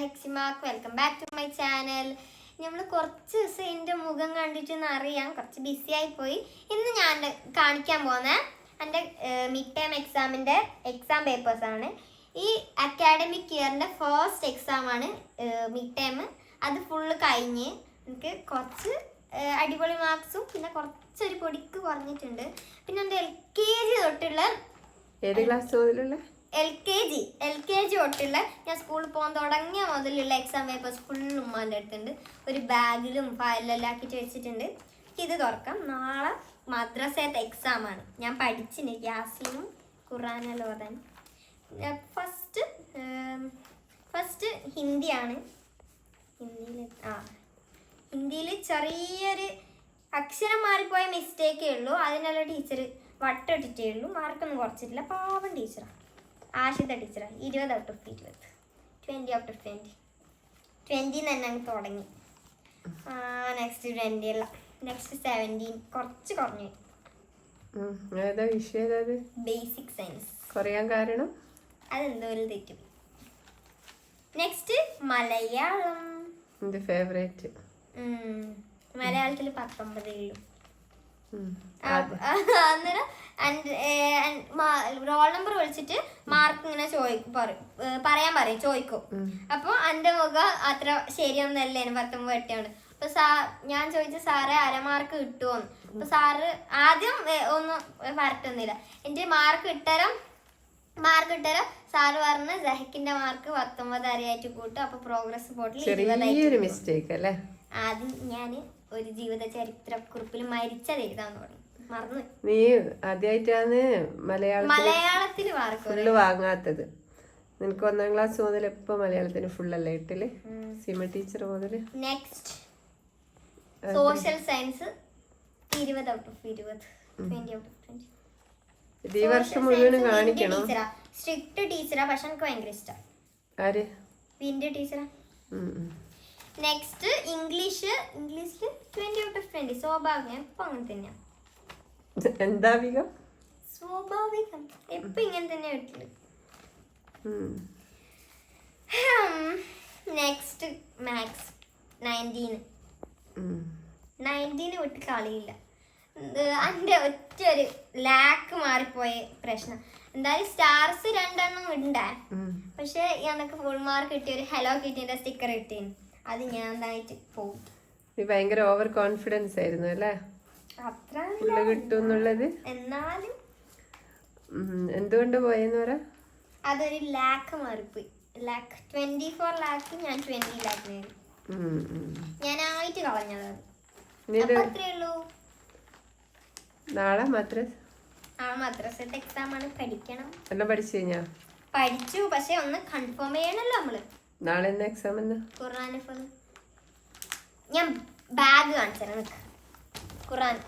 ഹെക്സിമാക്ക്. Welcome back to my channel. നമ്മൾ കുറച്ച് ദിവസം എൻ്റെ മുഖം കണ്ടിട്ടെന്ന് അറിയാം, കുറച്ച് ബിസി ആയി പോയി. ഇന്ന് ഞാൻ കാണിക്കാൻ പോകുന്ന എൻ്റെ മിഡ് ടേം എക്സാമിൻ്റെ എക്സാം പേപ്പേഴ്സാണ്. ഈ അക്കാഡമിക് ഇയറിൻ്റെ ഫസ്റ്റ് എക്സാമാണ് മിഡ് ടേം. അത് ഫുള്ള് കഴിഞ്ഞ് എനിക്ക് കുറച്ച് അടിപൊളി മാർക്സും പിന്നെ കുറച്ചൊരു പൊടിക്ക് കുറഞ്ഞിട്ടുണ്ട്. പിന്നെ എൻ്റെ എൽ കെ ജി തൊട്ടുള്ള ഞാൻ സ്കൂളിൽ പോകാൻ തുടങ്ങിയ മുതലുള്ള എക്സാം പേപ്പേഴ്സ് ഫുള്ളും ഉമ്മാൻ്റെ അടുത്തുണ്ട്. ഒരു ബാഗിലും ഫയലിലെല്ലാം ആക്കിയിട്ട് വെച്ചിട്ടുണ്ട്. ഇത് തുറക്കാം. നാളെ മദ്രസത്തെ എക്സാമാണ്. ഞാൻ പഠിച്ചിന് യാസീനും ഖുറാനെല്ലാം ഓതാൻ. ഫസ്റ്റ് ഹിന്ദിയാണ്. ഹിന്ദിയിൽ ചെറിയൊരു അക്ഷരം മാറിപ്പോയ മിസ്റ്റേക്കേ ഉള്ളൂ. അതിനുള്ള ടീച്ചർ വട്ടിട്ടേ ഉള്ളൂ. മാർക്കൊന്നും കുറച്ചിട്ടില്ല. പാവം ടീച്ചറാണ്, ആഷിത ടീച്ചറാണ്. 20 out of 20, 20 out of 20. 20 തന്നെ അങ്ങ് തുടങ്ങി. നെക്സ്റ്റ് 20 അല്ല, നെക്സ്റ്റ് 17. കുറച്ച് കുറഞ്ഞു. Basic science. കുറയാൻ കാരണം അതെന്തോ ഒരു തെറ്റും. നെക്സ്റ്റ് മലയാളം. എന്റെ ഫേവറേറ്റ്. മലയാളത്തിൽ 19 ഉള്ളൂ. അന്നേരം റോൾ നമ്പർ വിളിച്ചിട്ട് മാർക്ക് ഇങ്ങനെ പറയാൻ പറയും, ചോദിക്കും. അപ്പൊ എന്റെ മുഖം അത്ര ശരിയൊന്നല്ലേ, 19 വെട്ടിയാണ്. അപ്പൊ ഞാൻ ചോദിച്ചു സാറേ അരമാർക്ക് കിട്ടുമോന്ന്. അപ്പൊ സാറ് ആദ്യം ഒന്നും പറഞ്ഞിട്ടൊന്നുമില്ല. എന്റെ മാർക്ക് ഇട്ടരം സാറ് പറഞ്ഞ ജഹക്കിന്റെ മാർക്ക് 19 അരയായിട്ട് കൂട്ടും. അപ്പൊ പ്രോഗ്രസ് ബോർഡിൽ 20 ആദ്യം ഞാന് ഒരു ജീവിത ചരിത്ര കുറിപ്പിൽ മരിച്ചത് എഴുതാന്ന് പറഞ്ഞു, മറന്നു. നീ ആദ്യമായിട്ടാണ് മലയാളത്തിൽ ഫുള്ള് വാങ്ങാത്തത്. നിനക്ക് 1ാം ക്ലാസ് മുതൽ ഇപ്പൊ മലയാളത്തിന് ഫുള്ളല്ലേ ഇട്ടില്, സീമ ടീച്ചർ മുതല്. Next social science 20 out of 20, 20 out of 20. ഈ വർഷം മുഴുവനും കാണിക്കണം. സ്ട്രിക്റ്റ് ടീച്ചറാ, പക്ഷെ എനിക്ക് ഭയങ്കര ഇഷ്ടം. ആര്? വിന്റെ ടീച്ചറാ. നെക്സ്റ്റ് ഇംഗ്ലീഷില് 20 out of 20. സ്വാഭാവികം, എപ്പൊ അങ്ങനെ തന്നെയാ. സ്വാഭാവികം എപ്പൊ ഇങ്ങനെ തന്നെ വീട്ടില്. നെക്സ്റ്റ് മാത്സ് 19 വിട്ട് കളിയില്ല. എൻ്റെ ഒറ്റ ഒരു ലാക്ക് മാറിപ്പോയ പ്രശ്നം. എന്തായാലും സ്റ്റാർസ് 2 ഉണ്ടാ, പക്ഷെ എനിക്ക് ഫുൾ മാർക്ക് കിട്ടിയ ഒരു ഹലോ കിറ്റിന്റെ സ്റ്റിക്കർ കിട്ടിയിരുന്നു. അത് ഞാൻ എന്തായിട്ട് പോകും. ഭയങ്കര ഓവർ കോൺഫിഡൻസ് ആയിരുന്നു അല്ലേ, അത്ര കിട്ടുന്നുള്ളത്. എന്നാലും എന്തുകൊണ്ട് പോയെന്ന് പറ. അതൊരു ലാക്ക് മാറിപ്പോയി. 24 ലാക്ക് ഞാൻ 20 ലാക്ക് ഞാനായിട്ട് കളഞ്ഞത്. അത്രേ ഉള്ളൂ. നാളെ മദ്രസത്തെ എക്സാം ആണ്, പഠിക്കണം. എല്ലാം പഠിച്ചു കഴിഞ്ഞാ? പഠിച്ചു, പക്ഷെ ഒന്ന് കൺഫേം ചെയ്യണല്ലോ നമ്മള്. നാളെ എക്സാം ഖുർആൻ ഞാൻ ബാഗ് കാണിച്ചു തരാം. ഖുർആൻ